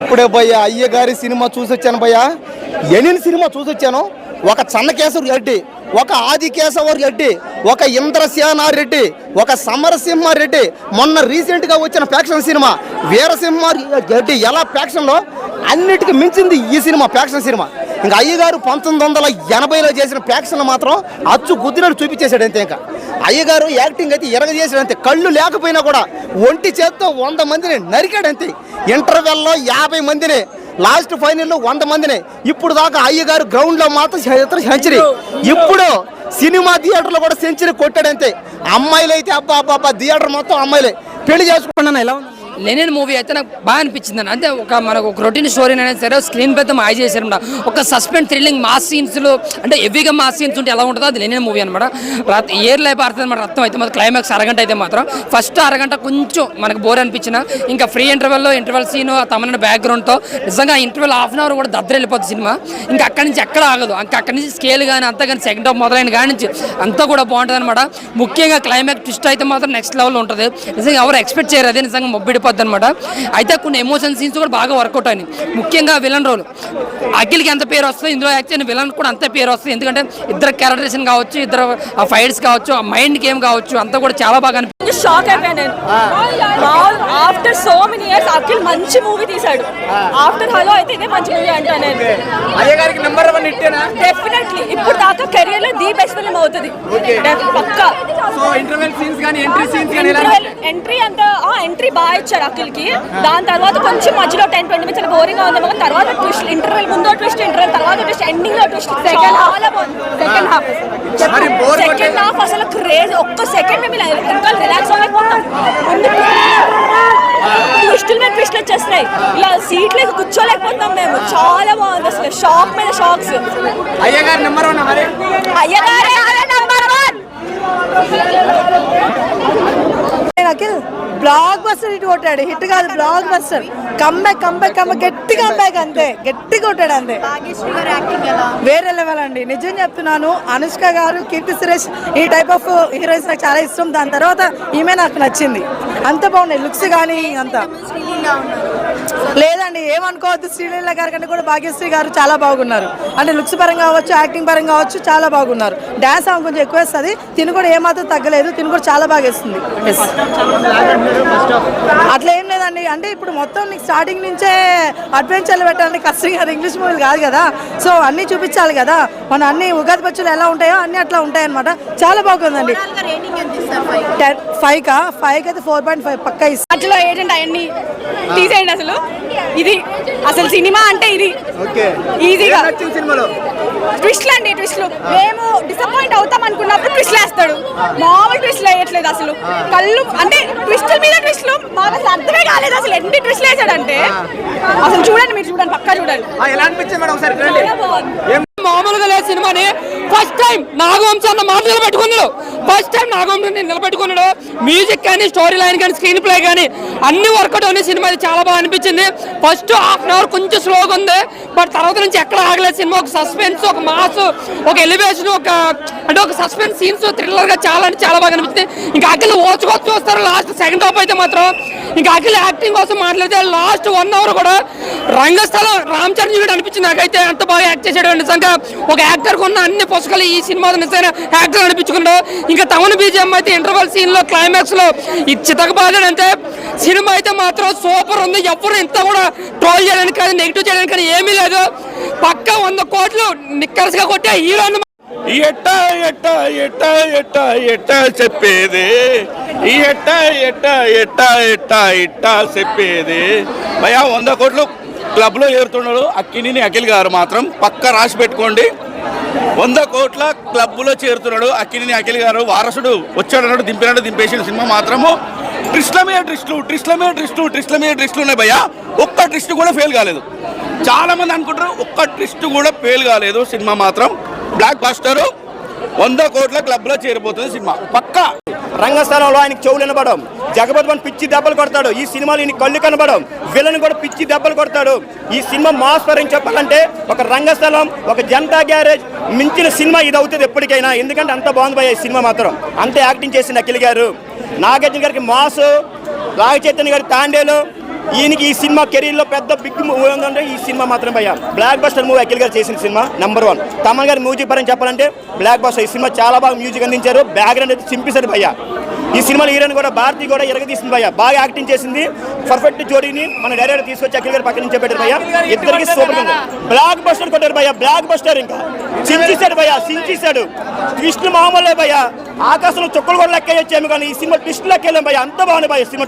ఇప్పుడే భయ్య అయ్య గారి సినిమా చూసొచ్చాను భయ్య. ఎనిన్ సినిమా చూసొచ్చాను. ఒక చన్నకేశవ రెడ్డి, ఒక ఆదికేశవ రెడ్డి, ఒక ఇంద్రసేనారెడ్డి, ఒక సమరసింహారెడ్డి, మొన్న రీసెంట్గా వచ్చిన ఫ్యాక్షన్ సినిమా వీరసింహారెడ్డి ఎలా ఫ్యాక్షన్లో అన్నిటికీ మించింది ఈ సినిమా ఫ్యాక్షన్ సినిమా. ఇంకా అయ్యగారు 1980లో చేసిన ఫ్యాక్షన్లు మాత్రం అచ్చు గుద్దినట్టు చూపించేశాడు అంతే. ఇంకా అయ్యగారు యాక్టింగ్ అయితే ఎరగజేసాడు అంతే. కళ్ళు లేకపోయినా కూడా ఒంటి చేత్తో 100 మందిని నరికాడంతే. ఇంటర్వెల్లో 50 మందిని, లాస్ట్ ఫైనల్లో 100 మందిని. ఇప్పుడు దాకా అయ్యగారు గ్రౌండ్లో మాత్రం సెంచరీ. ఇప్పుడు సినిమా థియేటర్లో కూడా సెంచరీ కొట్టాడంతే. అమ్మాయిలు అయితే అబ్బా అబ్బా థియేటర్ మొత్తం అమ్మాయిలే. పెళ్లి చేసుకున్నాను ఎలా ఉంది లెనిన్ మూవీ అయితే నాకు బాగా అనిపించింది అని. అంటే మనకు ఒక రొటీన్ స్టోరీ అనేది సరే స్క్రీన్ పై మాయ చేశారనమాట. ఒక సస్పెన్స్ థ్రిల్లింగ్ మాస్ సీన్స్లో అంటే హెవీగా మాస్ సీన్స్ ఉంటే ఎలా ఉంటుందో అది లెనిన్ మూవీ అనమాట. ఇయర్ లైఫ్ ఆడుతుంది అనమాట. రక్తం అయితే మాత్రం క్లైమాక్స్ అరగంట అయితే మాత్రం ఫస్ట్ అరగంట కొంచెం మనకు బోర్ అనిపించిన, ఇంకా ఫ్రీ ఇంటర్వెల్ సీన్ తమన బ్యాక్గ్రౌండ్తో నిజంగా ఇంటర్వెల్ హాఫ్ అన్ అవర్ కూడా దద్దర వెళ్ళిపోతుంది సినిమా. ఇంకా అక్కడి నుంచి ఎక్కడ ఆగదు. ఇంకా అక్కడి నుంచి స్కేల్ కానీ అంతా కానీ సెకండ్ హాఫ్ మొదలైన కాడి నుంచి అంతా కూడా బాగుంటుంది అనమాట. ముఖ్యంగా క్లైమాక్స్ ట్విస్ట్ అయితే మాత్రం నెక్స్ట్ లెవెల్ ఉంటుంది. నిజంగా ఎవరు ఎక్స్పెక్ట్ చేయరు. అదే నిజంగా మొబ్బిడిపోద్ది అనమాట. అయితే కొన్ని ఎమోషన్ సీన్స్ కూడా బాగా వర్కౌట్ అయినాయి. ముఖ్యంగా విలన్ రోల్ అఖిల్కి ఎంత పేరు వస్తుంది, ఇందులో యాక్చువల్ విలన్ కూడా అంతే పేరు వస్తుంది. ఎందుకంటే ఇద్దరు క్యారెక్టరేషన్ కావచ్చు, ఇద్దరు ఆ ఫైట్స్ కావచ్చు, ఆ మైండ్ గేమ్ కావచ్చు, అంతా కూడా చాలా బాగా అనిపించింది. షాక్ అయిపోయాను నేను. After so many years Akhil మంచి మూవీ తీసాడు. ఆఫ్టర్ హలో అయితే ఇదే మంచి మూవీ అంటా నేను. డెఫినెట్లీ ఇప్పుడు దాకా కెరియర్ లో ది బెస్ట్ ఫిల్మ్ అవుతుంది పక్కా. ఎంట్రీ అంతా ఎంట్రీ బాగా ఇచ్చాడు అఖిల్ కి. దాని తర్వాత కొంచెం మధ్యలో 10-20 మినిట్స్ బోరింగ్ గా ఉంది. తర్వాత ట్విస్ట్, ఇంటర్వెల్ ముందు ట్విస్ట్, ఇంటర్వెల్ తర్వాత ట్విస్ట్, ఎండింగ్ లో ట్విస్ట్. సెకండ్ హాఫ్ అసలు క్రేజ్. ఒక్క సెకండ్ ఇంకా రిలాక్స్ అవ్వలేకపోతాం. ట్విస్టుల మీద ట్విస్ట్ వచ్చేస్తున్నాయి. ఇలా సీట్లకి కూర్చోలేకపోతాం మేము. చాలా బాగుంది అసలు. షాక్ మీద షాక్స్. అయ్యగారు number 1. Akhil block buster hit కొట్టాడు. హిట్ కాదు, బ్లాక్ బస్టర్. కంబ్యాక్ గట్టి కంబ్యాక్ అంతే. గట్టి కొట్టాడు అంతే. వేరే లెవెల్ అండి. నిజం చెప్తున్నాను. అనుష్క గారు, కీర్తి సురేష్ ఈ టైప్ ఆఫ్ హీరోయిన్స్ నాకు చాలా ఇష్టం. దాని తర్వాత ఈమె నాకు నచ్చింది. అంత బాగున్నాయి లుక్స్ కానీ అంతా. లేదండి ఏమనుకోవద్దు. శ్రీలీల గారి కంటే కూడా భాగ్యశ్రీ గారు చాలా బాగున్నారు. అంటే లుక్స్ పరంగా కావచ్చు, యాక్టింగ్ పరంగా కావచ్చు, చాలా బాగున్నారు. డాన్స్ ఆమె కొంచెం ఎక్కువ వేస్తుంది. తిను కూడా ఏమాత్రం తగ్గలేదు. తిను కూడా చాలా బాగా వేస్తుంది. అట్లా ఏం లేదండి. అంటే ఇప్పుడు మొత్తం నీకు స్టార్టింగ్ నుంచే అడ్వెంచర్లు పెట్టాలంటే కష్టం కదా. ఇంగ్లీష్ మూవీలు కాదు కదా. సో అన్నీ చూపించాలి కదా. మన అన్ని ఉగాది పచ్చళ్ళు ఎలా ఉంటాయో అన్నీ అట్లా ఉంటాయి అనమాట. చాలా బాగుందండి. 5కా? 5కి అయితే 4.5 పక్కా ఇస్తాను. అట్లా ఏంటంటే అవన్నీ తీసేయండి. ఇది అసలు సినిమా అంటే ఇది ఈజీగా ట్విస్ట్లు అండి. ట్విస్ట్లు మేము డిసప్పాయింట్ అవుతాం అనుకున్నప్పుడు ట్విస్ట్లు వేస్తాడు. మామూలు ట్విస్ట్లు వేయట్లేదు అసలు. కళ్ళు అంటే ట్విస్టుల మీద ట్విస్ట్లు మాకు అసలు అర్థమే కాలేదు. అసలు ఎన్ని ట్విస్ట్లు వేసాడంటే అసలు చూడండి, మీరు చూడండి, పక్కా చూడండి. మామూలుగా లేదు సినిమాని. ఫస్ట్ టైం నాగవంశీ అన్న మాట నిలబెట్టుకున్నాడు. ఫస్ట్ టైం నాగవంశీ నిలబెట్టుకున్నాడు. మ్యూజిక్ కానీ, స్టోరీ లైన్ కానీ, స్క్రీన్ ప్లే కానీ అన్ని వర్కౌట్ అనే సినిమా చాలా బాగా అనిపించింది. ఫస్ట్ హాఫ్ అన్ అవర్ కొంచెం స్లోగా ఉంది. బట్ తర్వాత నుంచి ఎక్కడ ఆగలేదు సినిమా. ఒక సస్పెన్స్, ఒక మాస్, ఒక ఎలివేషన్, ఒక సస్పెన్స్ సీన్స్ థ్రిల్లర్ గా చాలా అంటే చాలా బాగా అనిపించింది. ఇంకా అఖిల్ ఓచుకొచ్చి వస్తారు లాస్ట్ సెకండ్ హాఫ్ అయితే మాత్రం. ఇంకా అఖిల్ యాక్టింగ్ కోసం మాట్లాడితే లాస్ట్ 1 అవర్ కూడా రంగస్థలం రామ్ చరణ్ చూడడం అనిపించింది నాకైతే. అంత బాగా యాక్ట్ చేసాడు. నిజంగా ఒక యాక్టర్ కొన్న అన్ని పుస్తకాలు ఈ సినిమా నిజంగా యాక్టర్ అనిపించుకున్నాడు. ఇంకా తమన్ బీజిఎం అయితే ఇంటర్వల్ సీన్ లో, క్లైమాక్స్ లో ఈ చితకబాదాడు. అంటే సినిమా అయితే మాత్రం సూపర్ ఉంది. ఎవరు ఇంత కూడా ట్రోల్ చేయడానికి కానీ, నెగిటివ్ చేయడానికి కానీ ఏమీ లేదు. పక్క 100 కోట్లు నిక్కర్స్ గా కొట్టే హీరో. చెప్పేది చెప్పేది భయా 100 కోట్లు క్లబ్లో చేరుతున్నాడు అఖిల్ గారు. మాత్రం పక్క రాసి పెట్టుకోండి. 100 కోట్ల క్లబ్లో చేరుతున్నాడు అఖిల్ గారు. వారసుడు వచ్చాడన్నాడు, దింపేసిన సినిమా మాత్రము ట్రిస్ట్ల మీద ట్రిస్టులు ఉన్నాయి భయ్యా. ఒక్క ట్రిస్ట్ కూడా ఫెయిల్ కాలేదు. చాలా మంది అనుకుంటారు ఒక్క ట్రిస్ట్ కూడా ఫెయిల్ కాలేదు. సినిమా మాత్రం బ్లాక్ బస్టర్. 100 కోట్ల క్లబ్లో చేరిపోతుంది సినిమా పక్కా. రంగస్థలంలో ఆయనకి చెవులు వినబడం, జగపతి పిచ్చి దెబ్బలు కొడతాడు. ఈ సినిమాలో ఈయన కళ్ళు కనబడం, విలన్ కూడా పిచ్చి దెబ్బలు కొడతాడు. ఈ సినిమా మాస్ పరంగా చెప్పాలంటే ఒక రంగస్థలం, ఒక జనతా గ్యారేజ్ మించిన సినిమా ఇది అవుతుంది ఎప్పటికైనా. ఎందుకంటే అంత బాగుంది భయ్య ఈ సినిమా మాత్రం. అంతే యాక్టింగ్ చేసింది అఖిల్ గారు. నాగార్జున గారికి మాసు, రాగ చైతన్య గారి తాండేలు, ఈయనకి ఈ సినిమా కెరీర్ లో పెద్ద బిగ్ మూవీ ఉందంటే ఈ సినిమా మాత్రం భయ్య. బ్లాక్ బస్టర్ మూవీ అఖిల్ గారు చేసిన సినిమా నెంబర్ 1. తమన్ గారి మ్యూజిక్ పరంగా చెప్పాలంటే బ్లాక్ బస్టర్. ఈ సినిమా చాలా బాగా మ్యూజిక్ అందించారు. బ్యాక్గ్రౌండ్ అయితే చింపేశారు భయ్య. ఈ సినిమాలో హీరోయిన్ కూడా భారతి కూడా ఎరగదీసింది భయ్య. బాగా యాక్టింగ్ చేసింది. పర్ఫెక్ట్ జోడీని మన డైరెక్టర్ తీసుకొచ్చి అఖిల్ గారి పక్కన నుంచి పెట్టారు భయ్య. ఇద్దరికి సూపర్ ఉంది. బ్లాక్ బస్టర్ కొట్టారు భయ్య. బ్లాక్ బస్టర్ ఇంకా చించేశాడు భయ్య. చించేశాడు. ట్విస్ట్ మామూలే భయ్య. ఆకాశంలో చుక్కలు కూడా లెక్క వచ్చాము కానీ ఈ సినిమా ట్విస్ట్ లెక్క వెళ్ళాం భయ్య. అంత బాగుంది భయ్య సినిమా.